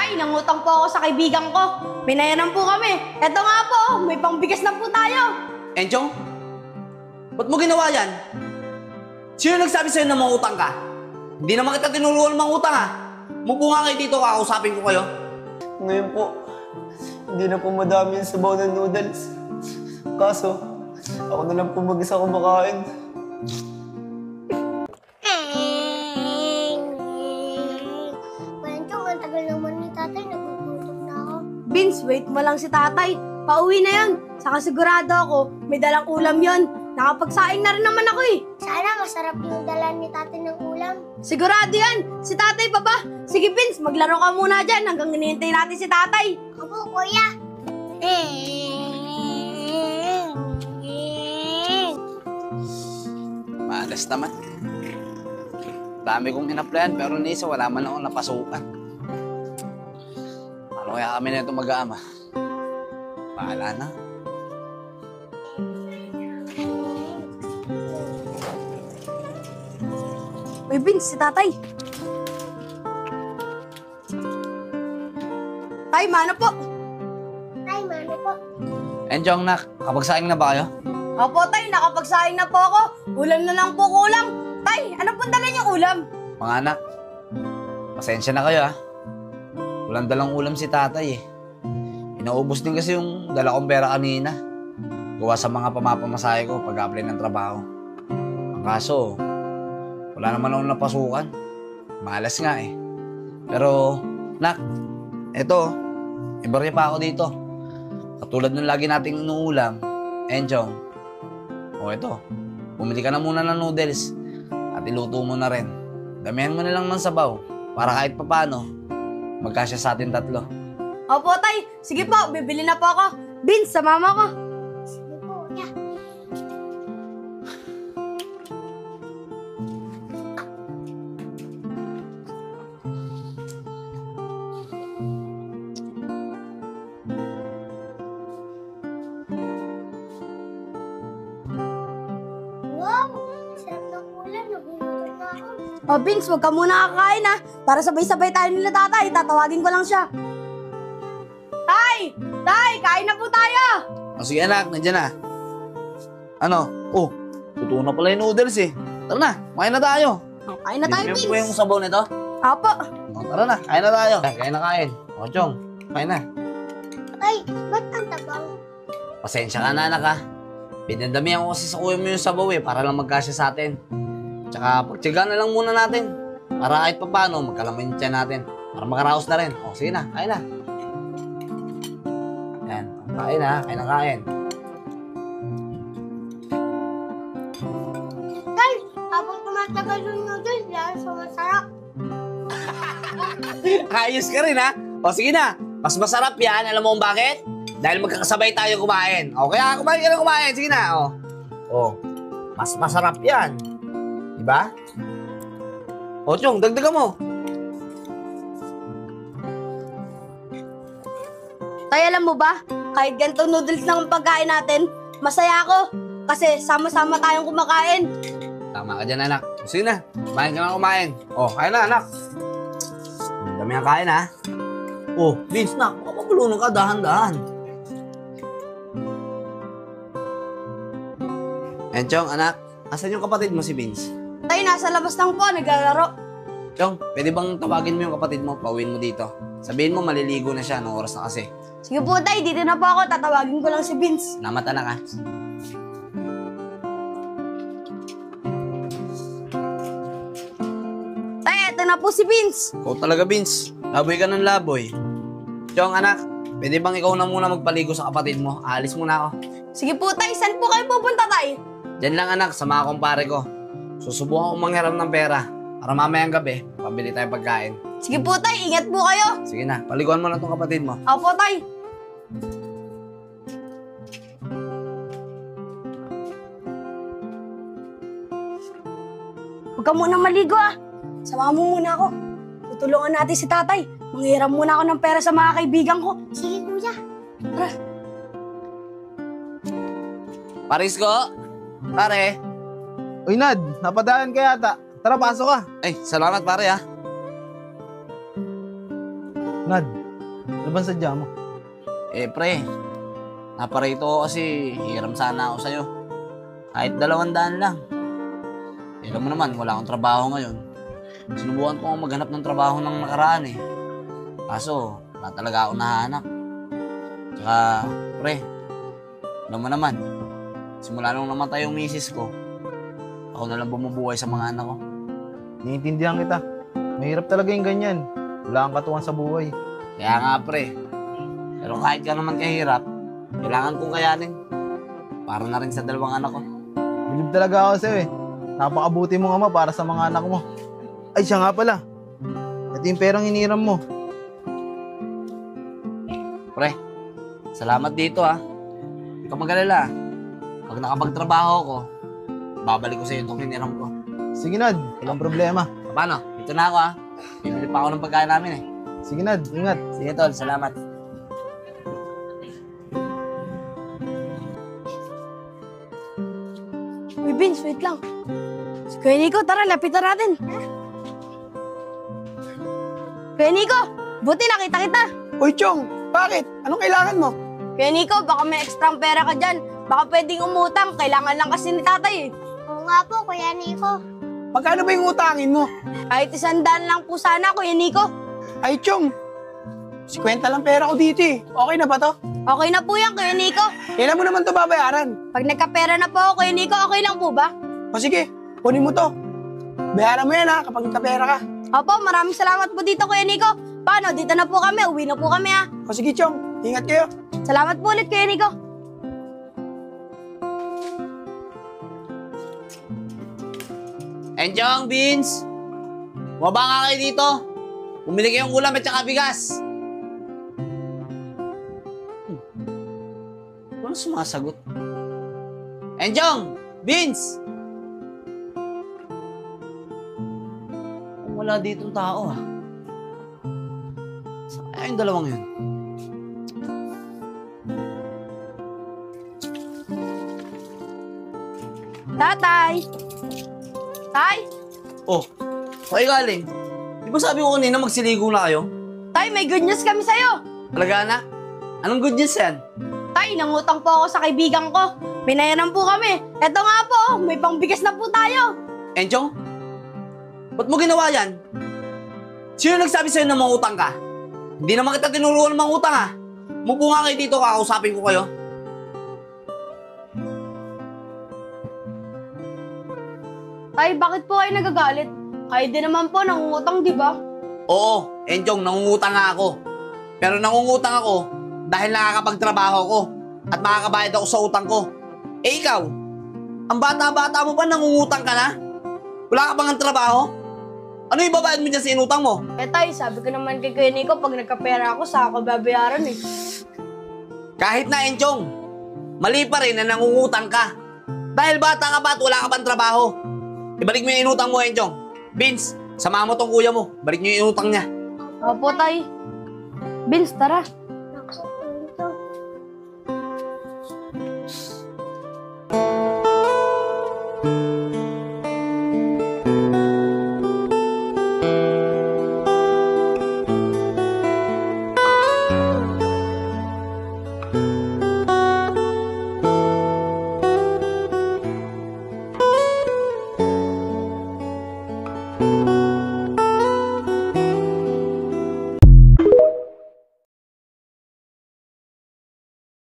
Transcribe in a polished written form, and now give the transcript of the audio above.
Tay, nangutang po ako sa kaibigan ko. Binayaran po kami. Eto nga po, may pangbigas na po tayo. Enchong, ba't mo ginawa yan? Sino nagsabi sa'yo na mangutang ka? Hindi naman kita tinulungan mangutang ha. Mupo nga kayo dito, kakausapin ko kayo. Ngayon po, hindi na po madami yung sabaw ng noodles. Kaso, ako na lang po mag-isa kumakain. Enchong, ang tagal naman ni tatay, nagugutom na ako. Vince, wait mo lang si tatay. Pauwi na yan. Saka sigurado ako, may dalang ulam yon. Nakapagsaing na rin naman ako eh. Sana masarap yung dala ni tatay ng ulam. Sigurado yan. Si tatay pa ba? Sige Vince, maglaro ka muna dyan hanggang hinihintay natin si tatay. Opo, kuya. Malas naman. Dami kong in-applyan pero ni isa wala man akong napasukan. Paano kaya kami na ito mag-aama? Bahala na. Uy Vince, si tatay. Tay, mano po? Tay, mano po? Enchong, nak, kapagsaing na ba kayo? Opo tay, nakapagsaing na po ako. Ulam na lang po kulang. Tay, ano pong dala niyong ulam? Mga anak, pasensya na kayo ha. Walang dalang ulam si tatay eh. Inaubos din kasi yung dala kong pera kanina. Gawa sa mga pamapamasahe ko pag-apply ng trabaho. Ang kaso, wala naman akong napasukan. Malas nga eh. Pero, nak, eto, ibarya pa ako dito. Katulad nung lagi nating inuulam, Enchong. O eto, bumili ka na muna ng noodles at iluto mo na rin. Damihan mo na lang ng sabaw para kahit papano, magkasya sa atin tatlo. Opo tay, sige po, bibili na po ako. Vince, sa mama ko. Sige po, kuya. Wow! Sarap ng ulam, nagugutom na ako. O Vince, huwag ka muna kakain ha. Para sabay-sabay tayo nila tatay, tatawagin ko lang siya. Tay! Tay, kain na po tayo! O sige anak, nandiyan na. Ano? Oh, totoo na pala yung noodles eh. Tara na, kain na tayo. O, kain na tayo, Bibigyan mo ba Vince. yung sabaw nito? Opo. O, tara na, kain na tayo. Kain na kain. O, Chong, kain na. Tay, ba't ang tabang? Pasensya ka na anak ha. Pinandamihan ko kasi sa kuya mo yung sabaw eh, para lang magkasya sa atin. Tsaka pagtyagaan na lang muna natin. Para kahit papano, magkalaman yung tiyan natin. Para makaraos na rin. O, sige na, kain na. Yan, kain ha, kain na kain. Tay, habang tumatagal yung noodles, lalo sumasarap. Ayos ka rin ha. O sige na, mas masarap yan. Alam mo kung bakit? Dahil magkakasabay tayo kumain. O kaya kumain ka na kumain. Sige na. O, mas masarap yan. Diba? O Chong, dagdagan mo. Tay, alam mo ba? Kahit ganito noodles lang ang pagkain natin, masaya ako. Kasi sama-sama tayong kumakain. Tama ka dyan anak. O, sige na, kumain ka na kumain. O, kain na anak. Dami ang kain ha. O, Vince na, baka mabulunong ka, dahan-dahan. Chong, anak, asan yung kapatid mo si Vince? Tay, nasa labas lang po, naglalaro. Chong, pwede bang tawagin mo yung kapatid mo, pauwiin mo dito? Sabihin mo maliligo na siya, anong oras na kasi. Sige po tay, dito na po ako, tatawagin ko lang si Vince. Salamat anak ha. Tay, eto na po si Vince. Ikaw talaga Vince, laboy ka ng laboy. Chong, anak, pwede bang ikaw na muna magpaligo sa kapatid mo? Aalis muna ako. Sige po tay, saan po kayo pupunta tay? Diyan lang anak, sa mga kumpare ko. Susubukan ko manghiram ng pera para mamayang gabi, pabili tayong pagkain. Sige po tay, ingat po kayo. Sige na, paliguan mo na itong kapatid mo. Opo tay. Huwag ka muna maligo ah. Sama mo muna ako. Tutulungan natin si tatay. Manghiram muna ako ng pera sa mga kaibigan ko. Sige, kuya. Tara. Paris ko! Pare! Uy, Nad, napadaan ka yata. Tara, pasok ka. Ay, salamat pare ha. Nad, ano bang sadya mo? Eh, pre, naparito ko kasi hiram sana ako sa'yo. Kahit 200 lang. Alam mo naman, wala akong trabaho ngayon. Sinubukan ko maghanap ng trabaho ng nakaraan eh. Kaso, wala talaga ako nahanap. Tsaka, pre, alam mo naman, simula nung namatay yung misis ko, ako na lang bumubuhay sa mga anak ko. Naiintindihan kita. Mahirap talaga yung ganyan. Wala kang katuwan sa buhay. Kaya nga, pre. Pero kahit ka naman kahirap, kailangan kong kayanin. Para na rin sa 2 anak ko. Bilib talaga ako sa'yo eh. Napakabuti mong ama para sa mga anak mo. Ay, siya nga pala. Ito yung perang iniram mo. Pre, salamat dito ha. Hindi ka mag-alala. Pag nakapagtrabaho ko, babalik ko sa iyo itong hiniram ko. Sige, Nad. Walang problema. Paano? Ito na ako ha. Bibili pa ako ng pagkain namin eh. Sige, Nad. Ingat. Sige tol, salamat. Uy, Vince, wait lang. Si Kuya Nico, tara, lapitan natin. Kuya Nico, buti nakita kita. Uy, Chong! Bakit? Anong kailangan mo? Kuya Nico, baka may ekstrang pera ka dyan. Baka pwedeng umutang, kailangan lang kasi ni tatay eh. Oo nga po, Kuya Nico. Magkano ba yung utangin mo? Kahit 100 lang po sana, Kuya Nico. Ay, Chong! 50 lang pera ko dito eh. Okay na ba to? Okay na po yan, Kuya Nico. Kailan mo naman to babayaran? Pag nagkapera na po ako, Kuya Nico, okay lang po ba? O sige, kunin mo to. Bayaran mo yan ha, kapag nagkapera ka. Opo, maraming salamat po dito, Kuya Nico. Paano? Dito na po kami. Uwi na po kami, ha. O sige, Chong. Ingat kayo. Salamat po ulit, Kuya Nico. Enjong, Beans! Bumaba nga kayo dito. Bumili kayong ulam at saka bigas. Ano sumasagot? Enjong! Beans! Wala ditong tao ah. Saan kaya yung dalawang yun? Tatay! Tay! Oh, okay galing. Di ba sabi ko kanina magsiligo na kayo? Tay, may good news kami sa'yo. Talaga na? Anong good news yan? Tay, nangutang po ako sa kaibigan ko. Binayaran po kami. Eto nga po, may pangbigas na po tayo. Enchong? Ba't mo ginawa yan? Sino nagsabi sa'yo na mangutang ka? Hindi naman kita tinuruan ng mangutang ha. Mupo nga kayo dito, kakausapin ko kayo. Tay, bakit po kayo nagagalit? Kayo din naman po nangungutang, di ba? Oo, Enchong, nangungutang nga ako. Pero nangungutang ako dahil nakakapagtrabaho ko at makakabayad ako sa utang ko. Eh ikaw, ang bata-bata mo ba nangungutang ka na? Wala ka bang ang trabaho? Ano yung babayad mo dyan sa inutang mo? Eh tay, sabi ko naman kay Kuya Nico, pag nagkapera ako, saka ako babayaran eh. Kahit na, Enchong, mali pa rin na nangungutang ka. Dahil bata ka pa at wala ka pang trabaho. Ibalik mo yung inutang mo, Enchong. Vince, samahan mo tong kuya mo. Balik niyo yung inutang niya. Opo tay. Vince, tara.